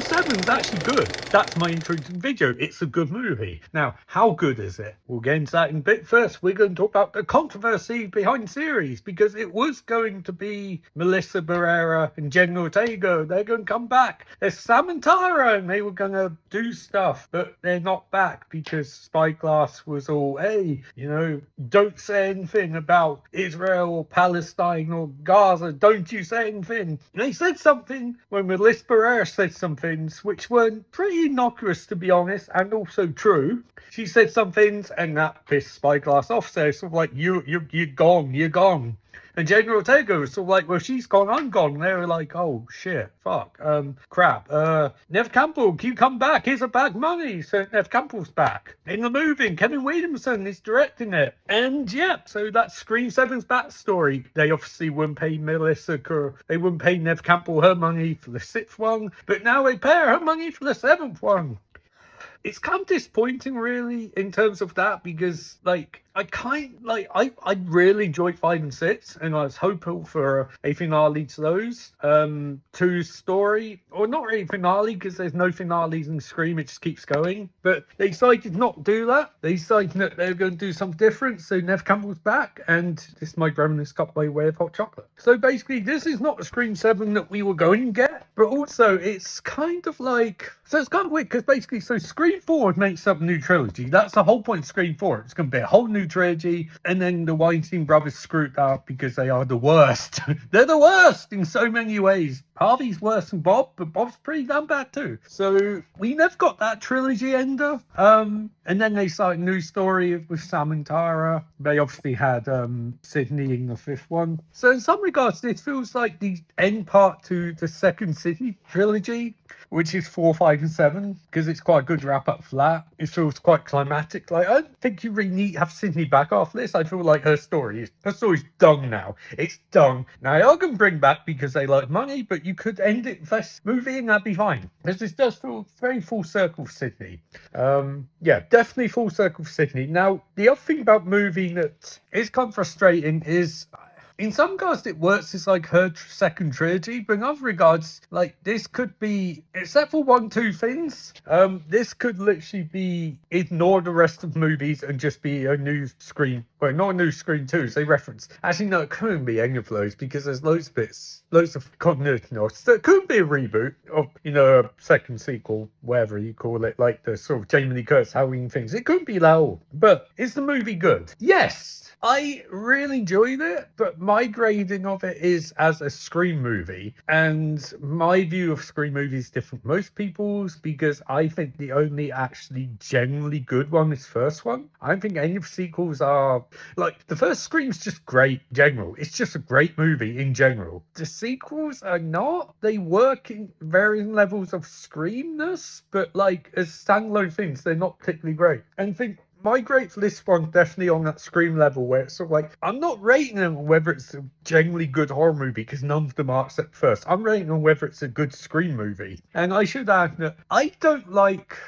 7's actually good. That's my introduction video. It's a good movie. Now, how good is it? We'll get into that in a bit. First, we're going to talk about the controversy behind the series, because it was going to be Melissa Barrera and Jenna Ortega. They're going to come back. There's Sam and Tara, and they were going to do stuff, but they're not back because Spyglass was all, hey, don't say anything about Israel or Palestine or Gaza. Don't you say anything. And they said something when Melissa Barrera said some things which weren't pretty innocuous, to be honest, and also true. She said some things, and that pissed Spyglass off. So it's sort of like, you're gone. And Jenna Ortega was sort of like, well, she's gone, I'm gone. And they were like, oh, shit, fuck, crap. Nev Campbell, can you come back? Here's a bag of money. So Nev Campbell's back in the movie. Kevin Williamson is directing it. And yeah, so that's Scream 7's backstory. They obviously wouldn't pay they wouldn't pay Nev Campbell her money for the 6th one, but now they pay her money for the 7th one. It's kind of disappointing, really, in terms of that, because, I really enjoyed 5 and 6, and I was hopeful for a finale to those. 2's story, or not really finale, because there's no finales in Scream, it just keeps going. But they decided not to do that. They decided that they were going to do something different, so Nev Campbell's back, and this is my grandmother's cup by way of hot chocolate. So basically, this is not the Scream 7 that we were going to get, but also it's kind of like... So it's kind of weird, because basically, so Scream 4 makes up a new trilogy. That's the whole point of Scream 4. It's going to be a whole new trilogy, and then the Weinstein brothers screwed up because they are the worst. They're the worst in so many ways. Harvey's worse than Bob, but Bob's pretty damn bad too. So we never got that trilogy ender. And then they started a new story with Sam and Tara. They obviously had Sydney in the 5th one. So in some regards, this feels like the end part to the second Sydney trilogy, which is 4, 5, and 7, because it's quite a good wrap up for that. It feels quite climatic. Like, I don't think you really need to have Sydney back after this. I feel like her story's done now. It's done. Now, I can bring back because they like money, but you could end it with this movie and that'd be fine. Because this does feel very full circle for Sydney. Yeah, definitely full circle for Sydney. Now, the other thing about movie that is kind of frustrating is... in some regards, it works as like her second trilogy, but in other regards, like this could be, except for 1, 2 things, this could literally be ignore the rest of the movies and just be a new Scream. Well, not a new Scream 2, they reference. Actually, no, it couldn't be any of those because there's loads of bits, loads of continuity notes. So it could be a reboot of, a second sequel, whatever you call it, like the sort of Jamie Lee Curtis Halloween things. It couldn't be that all. But is the movie good? Yes. I really enjoyed it, but my grading of it is as a Scream movie. And my view of Scream movies is different from most people's, because I think the only actually genuinely good one is the first one. I don't think any of the sequels are... like, the first Scream's just great in general. It's just a great movie in general. The sequels are not. They work in varying levels of Screamness, but, like, as standalone things, they're not particularly great. And I think my grade for this one definitely on that Scream level, where it's sort of like, I'm not rating them whether it's a genuinely good horror movie, because none of them are except first. I'm rating on whether it's a good Scream movie. And I should add that I don't like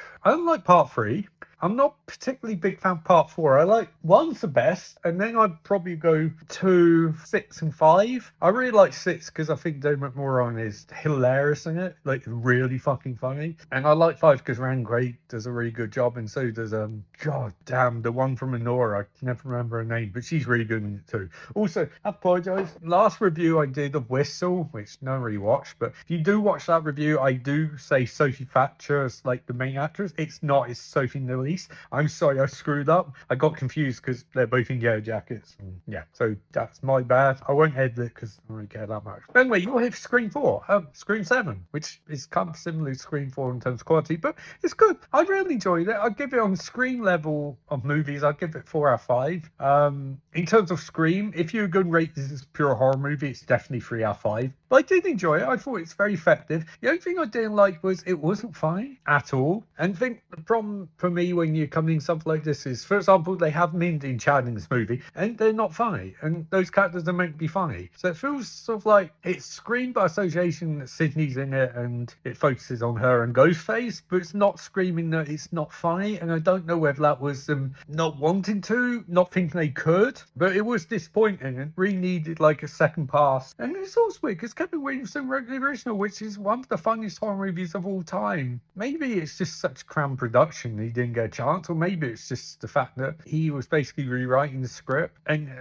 part 3. I'm not particularly big fan of part 4. I like 1's the best, and then I'd probably go 2, 6, and 5. I really like 6 because I think Dermot Mulroney is hilarious in it, like really fucking funny. And I like 5 because Rand Gray does a really good job, and so does god damn, the one from Anora. I can never remember her name, but she's really good in it too. Also, I apologise. Last review I did of Whistle, which no one really watched, but if you do watch that review, I do say Sophie Thatcher as like the main actress. It's not. It's Sophie Nilly. I'm sorry, I screwed up. I got confused because they're both in Yellow Jackets. Yeah, so that's my bad. I won't edit it because I don't really care that much. But anyway, you're here for Scream 4. Scream 7, which is kind of similar to Scream 4 in terms of quality, but it's good. I really enjoyed it. I'd give it on the Scream level of movies, I'd give it 4 out of 5. In terms of Scream, if you're going to rate this as a pure horror movie, it's definitely 3 out of 5. But I did enjoy it. I thought it's very effective. The only thing I didn't like was it wasn't funny at all. And I think the problem for me when you're coming in something like this is, for example, they have Mindy and Chad in this movie, and they're not funny. And those characters are meant to be funny. So it feels sort of like it's Scream by association that Sydney's in it, and it focuses on her and Ghostface, but it's not screaming that it's not funny. And I don't know whether that was them not wanting to, not thinking they could, but it was disappointing and really needed like a second pass. And it's also weird because Kevin Williamson wrote the original, which is one of the funniest horror movies of all time. Maybe it's just such cramped production he didn't get a chance, or maybe it's just the fact that he was basically rewriting the script. And,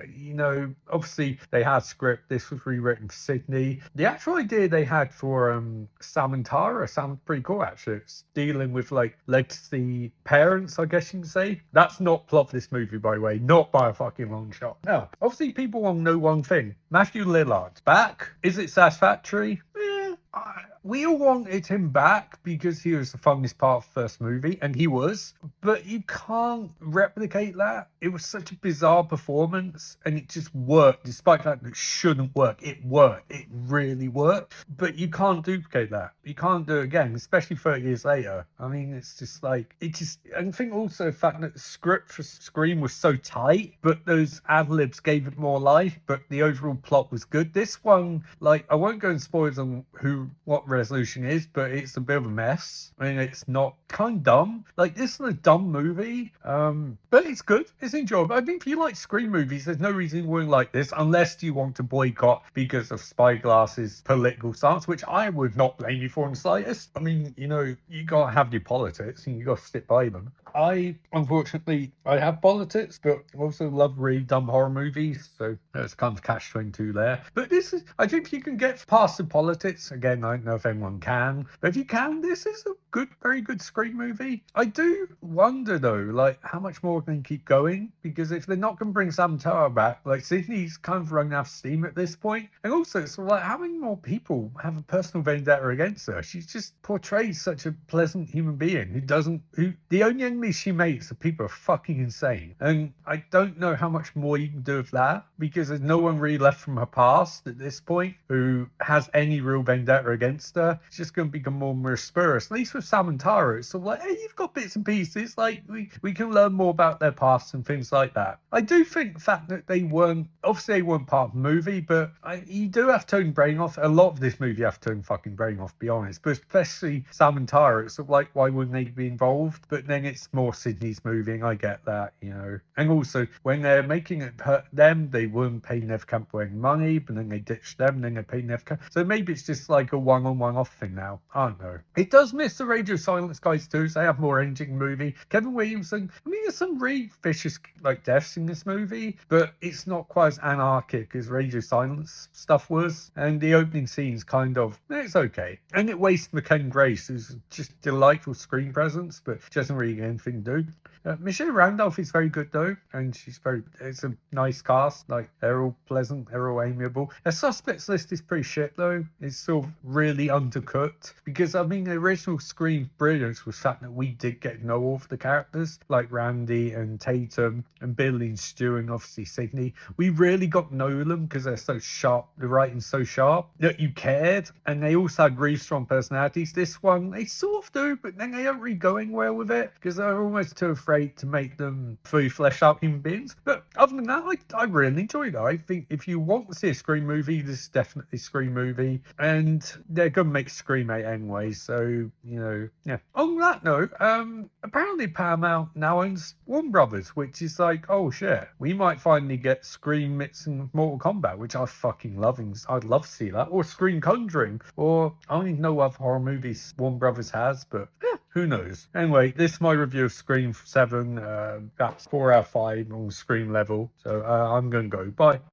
obviously they had script. This was rewritten for Sydney. The actual idea they had for Samantara sounds pretty cool, actually. It's dealing with like legacy parents, I guess you can say. That's not plot of this movie, by the way, not by a fucking long shot. Now, obviously people want to know one thing. Matthew Lillard's back. Is it satisfactory? We all wanted him back because he was the funniest part of the first movie, and he was, but you can't replicate that. It was such a bizarre performance, and it just worked, despite the fact that it shouldn't work. It worked. It really worked, but you can't duplicate that. You can't do it again, especially 30 years later. I mean, it's just like, I think also the fact that the script for Scream was so tight, but those ad-libs gave it more life, but the overall plot was good. This one, like, I won't go in spoilers on what resolution is, but it's a bit of a mess. I mean, it's not kind of dumb. Like, this is a dumb movie, but it's good. It's enjoyable. I mean, if you like Scream movies, there's no reason you wouldn't like this, unless you want to boycott because of Spyglass's political stance, which I would not blame you for in the slightest. I mean, you gotta have your politics and you gotta stick by them. Unfortunately, I have politics, but also love really dumb horror movies, so there's kind of catch-22 there. But I think you can get past the politics. Again, I don't know if anyone can, but if you can, this is a very good Scream movie. I do wonder though, like, how much more can they keep going? Because if they're not going to bring Samantara back, like, Sydney's kind of running out of steam at this point. And also, it's like, how many more people have a personal vendetta against her? She's just portrays such a pleasant human being who the only enemy she makes are people are fucking insane. And I don't know how much more you can do with that, because there's no one really left from her past at this point who has any real vendetta against her. It's just going to become more and more spurious. At least with Samantara, it's sort of like, hey, you've got bits and pieces. Like, we can learn more about their past and things like that. I do think the fact that they weren't part of the movie, but you do have to turn brain off. A lot of this movie you have to turn fucking brain off, to be honest. But especially Samantara, it's sort of like, why wouldn't they be involved? But then it's more Sydney's moving. I get that, And also, when they're making it them, they wouldn't pay Nev Campbell any money, but then they ditch them, and then they pay Nev Campbell. So maybe it's just like a one-on-one off thing now. I don't know. It does miss the Radio Silence guys too, so they have more energy in the movie. Kevin Williamson, I mean, there's some really vicious like deaths in this movie, but it's not quite as anarchic as Radio Silence stuff was. And the opening scene's kind of, it's okay. And it wastes McKenna Grace, who's just delightful screen presence, but she doesn't really get anything to do. Michelle Randolph is very good though, and it's a nice cast. Like, they're all pleasant, they're all amiable. The suspects list is pretty shit though. It's sort of really undercooked, because I mean, the original Scream brilliance was the fact that we did get to know all of the characters, like Randy and Tatum and Billy and Stu and obviously Sydney. We really got to know them because they're so sharp, the writing's so sharp that you cared, and they also had really strong personalities. This one, they sort of do, but then they don't really go anywhere with it because they're almost too afraid to make them fully fleshed out human beings. But other than that, I really enjoyed it. I think if you want to see a Scream movie, this is definitely a Scream movie, and they're going to make Scream 8 anyway, so, yeah. On that note, apparently Paramount now owns Warner Brothers, which is like, oh shit, we might finally get Scream mixing Mortal Kombat, which I fucking love. I'd love to see that, or Scream Conjuring, or I don't even know what horror movies Warner Brothers has, but yeah, who knows. Anyway, this is my review of Scream 7. That's 4 out of 5 on Scream level, so I'm gonna go. Bye.